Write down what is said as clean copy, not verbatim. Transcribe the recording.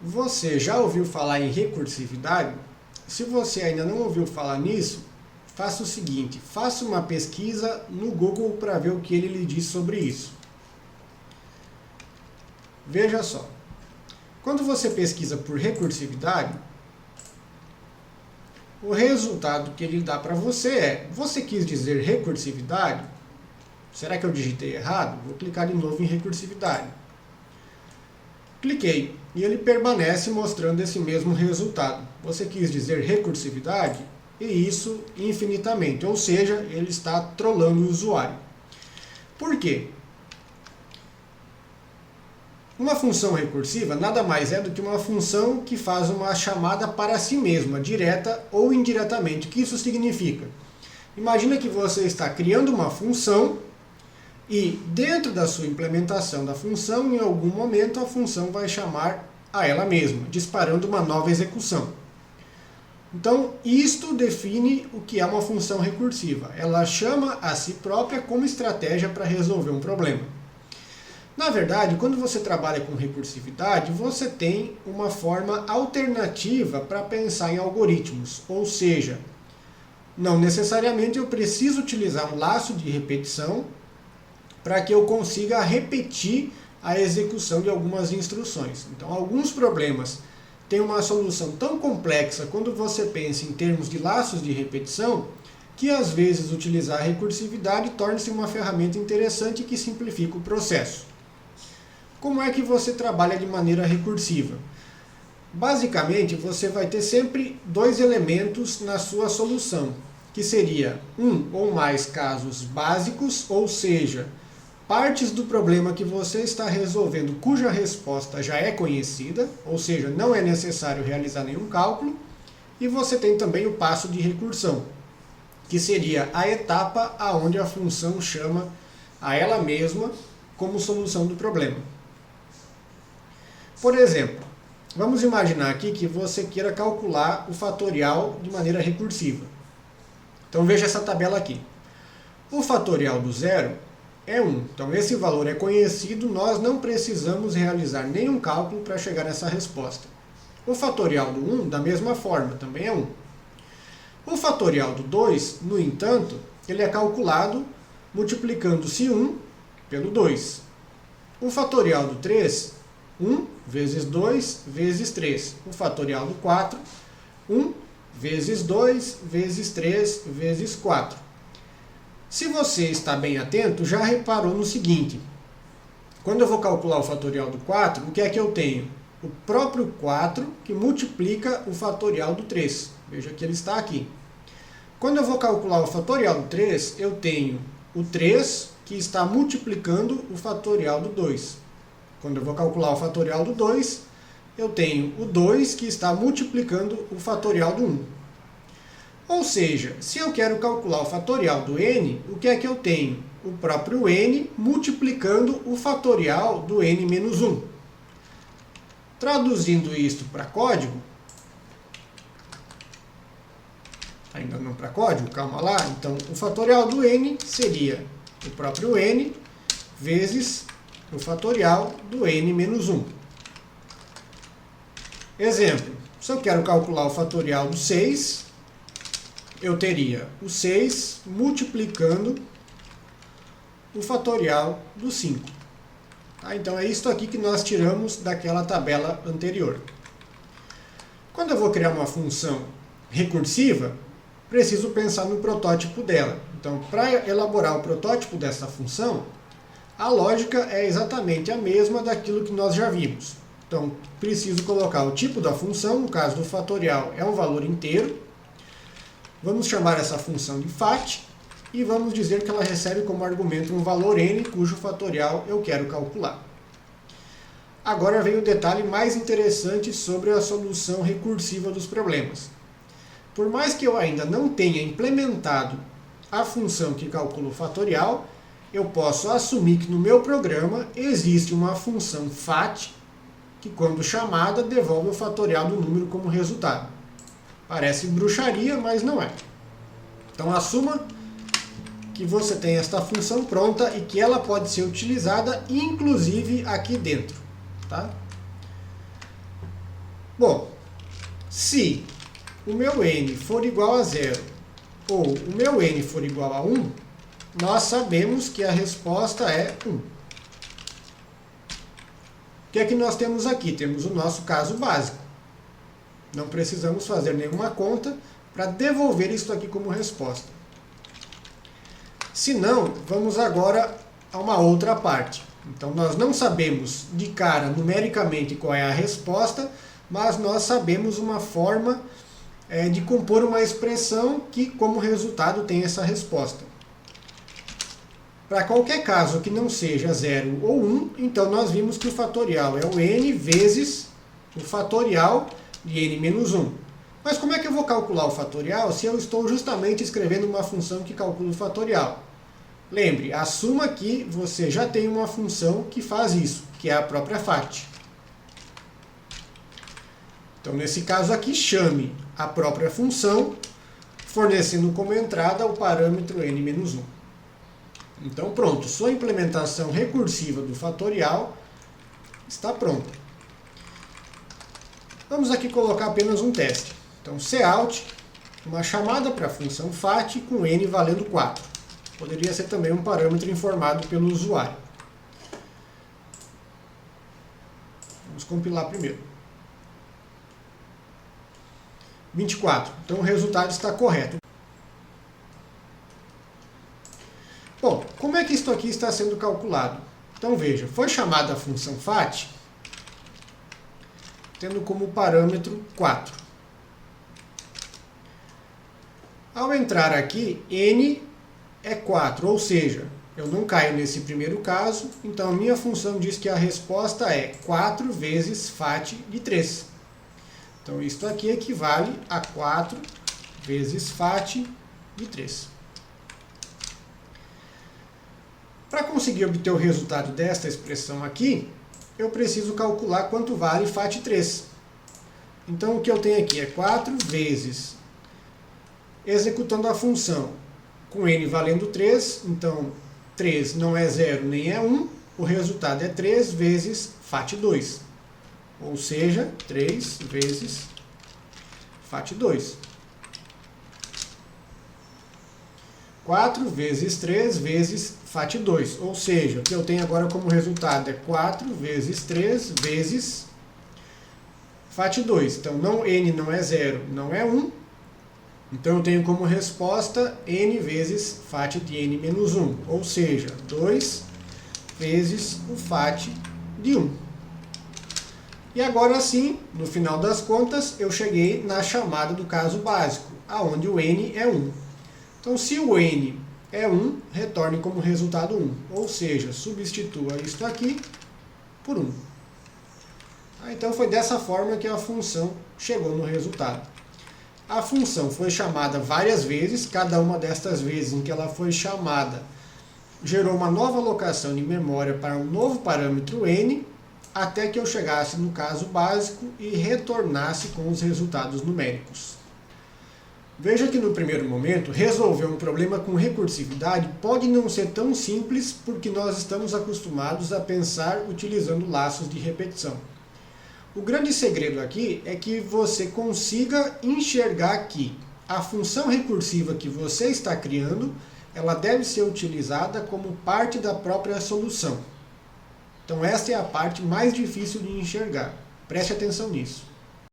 Você já ouviu falar em recursividade? Se você ainda não ouviu falar nisso, faça o seguinte, faça uma pesquisa no Google para ver o que ele lhe diz sobre isso. Veja só, quando você pesquisa por recursividade, o resultado que ele dá para você é, você quis dizer recursividade? Será que eu digitei errado? Vou clicar de novo em recursividade. Cliquei e ele permanece mostrando esse mesmo resultado. Você quis dizer recursividade? E isso infinitamente, ou seja, ele está trollando o usuário. Por quê? Uma função recursiva nada mais é do que uma função que faz uma chamada para si mesma, direta ou indiretamente. O que isso significa? Imagina que você está criando uma função e dentro da sua implementação da função, em algum momento a função vai chamar a ela mesma, disparando uma nova execução. Então, isto define o que é uma função recursiva. Ela chama a si própria como estratégia para resolver um problema. Na verdade, quando você trabalha com recursividade, você tem uma forma alternativa para pensar em algoritmos. Ou seja, não necessariamente eu preciso utilizar um laço de repetição para que eu consiga repetir a execução de algumas instruções. Então, alguns problemas têm uma solução tão complexa quando você pensa em termos de laços de repetição, que às vezes utilizar a recursividade torna-se uma ferramenta interessante que simplifica o processo. Como é que você trabalha de maneira recursiva? Basicamente, você vai ter sempre dois elementos na sua solução, que seria um ou mais casos básicos, ou seja, partes do problema que você está resolvendo cuja resposta já é conhecida, ou seja, não é necessário realizar nenhum cálculo, e você tem também o passo de recursão, que seria a etapa onde a função chama a ela mesma como solução do problema. Por exemplo, vamos imaginar aqui que você queira calcular o fatorial de maneira recursiva. Então veja essa tabela aqui. O fatorial do zero é 1. Então esse valor é conhecido, nós não precisamos realizar nenhum cálculo para chegar nessa resposta. O fatorial do 1, da mesma forma, também é 1. O fatorial do 2, no entanto, ele é calculado multiplicando-se 1 pelo 2. O fatorial do 3, 1 vezes 2 vezes 3. O fatorial do 4, 1 vezes 2 vezes 3 vezes 4. Se você está bem atento, já reparou no seguinte. Quando eu vou calcular o fatorial do 4, o que é que eu tenho? O próprio 4 que multiplica o fatorial do 3. Veja que ele está aqui. Quando eu vou calcular o fatorial do 3, eu tenho o 3 que está multiplicando o fatorial do 2. Quando eu vou calcular o fatorial do 2, eu tenho o 2 que está multiplicando o fatorial do 1. Ou seja, se eu quero calcular o fatorial do n, o que é que eu tenho? O próprio n multiplicando o fatorial do n menos 1. Traduzindo isto para código, ainda não para código, calma lá. Então, o fatorial do n seria o próprio n vezes o fatorial do n menos 1. Exemplo, se eu quero calcular o fatorial do 6, eu teria o 6 multiplicando o fatorial do 5. Então é isso aqui que nós tiramos daquela tabela anterior. Quando eu vou criar uma função recursiva, preciso pensar no protótipo dela. Então, para elaborar o protótipo dessa função, a lógica é exatamente a mesma daquilo que nós já vimos. Então, preciso colocar o tipo da função, no caso do fatorial é um valor inteiro. Vamos chamar essa função de fat e vamos dizer que ela recebe como argumento um valor n cujo fatorial eu quero calcular. Agora vem o detalhe mais interessante sobre a solução recursiva dos problemas. Por mais que eu ainda não tenha implementado a função que calcula o fatorial, eu posso assumir que no meu programa existe uma função fat que, quando chamada, devolve o fatorial do número como resultado. Parece bruxaria, mas não é. Então assuma que você tem esta função pronta e que ela pode ser utilizada inclusive aqui dentro. Tá? Bom, se o meu n for igual a 0 ou o meu n for igual a 1, nós sabemos que a resposta é 1. O que é que nós temos aqui? Temos o nosso caso básico. Não precisamos fazer nenhuma conta para devolver isso aqui como resposta. Se não, vamos agora a uma outra parte. Então, nós não sabemos de cara numericamente qual é a resposta, mas nós sabemos uma forma de compor uma expressão que, como resultado, tem essa resposta. Para qualquer caso que não seja 0 ou 1, então nós vimos que o fatorial é o n vezes o fatorial de n menos 1. Mas como é que eu vou calcular o fatorial se eu estou justamente escrevendo uma função que calcula o fatorial? Lembre, assuma que você já tem uma função que faz isso, que é a própria fat. Então, nesse caso aqui, chame a própria função, fornecendo como entrada o parâmetro n menos 1. Então, pronto, sua implementação recursiva do fatorial está pronta. Vamos aqui colocar apenas um teste. Então, cout, uma chamada para a função fat com n valendo 4. Poderia ser também um parâmetro informado pelo usuário. Vamos compilar primeiro. 24. Então o resultado está correto. Bom, como é que isso aqui está sendo calculado? Então veja, foi chamada a função fat, tendo como parâmetro 4. Ao entrar aqui, n é 4, ou seja, eu não caio nesse primeiro caso, então a minha função diz que a resposta é 4 vezes fat de 3. Então isto aqui equivale a 4 vezes fat de 3. Para conseguir obter o resultado desta expressão aqui, eu preciso calcular quanto vale fat 3. Então o que eu tenho aqui é 4 vezes, executando a função, com n valendo 3, então 3 não é 0 nem é 1, o resultado é 3 vezes fat 2. Ou seja, 3 vezes fat 2. 4 vezes 3 vezes fat 2. Ou seja, o que eu tenho agora como resultado é 4 vezes 3 vezes fat 2. Então, n não é 0, não é 1. Então eu tenho como resposta n vezes fat de n menos 1, ou seja, 2 vezes o fat de 1. E agora sim, no final das contas, eu cheguei na chamada do caso básico, aonde o n é 1. Então se o n é 1, retorne como resultado 1, ou seja, substitua isto aqui por 1. Então foi dessa forma que a função chegou no resultado. A função foi chamada várias vezes, cada uma destas vezes em que ela foi chamada gerou uma nova alocação de memória para um novo parâmetro n, até que eu chegasse no caso básico e retornasse com os resultados numéricos. Veja que no primeiro momento, resolver um problema com recursividade pode não ser tão simples porque nós estamos acostumados a pensar utilizando laços de repetição. O grande segredo aqui é que você consiga enxergar que a função recursiva que você está criando, ela deve ser utilizada como parte da própria solução. Então esta é a parte mais difícil de enxergar. Preste atenção nisso.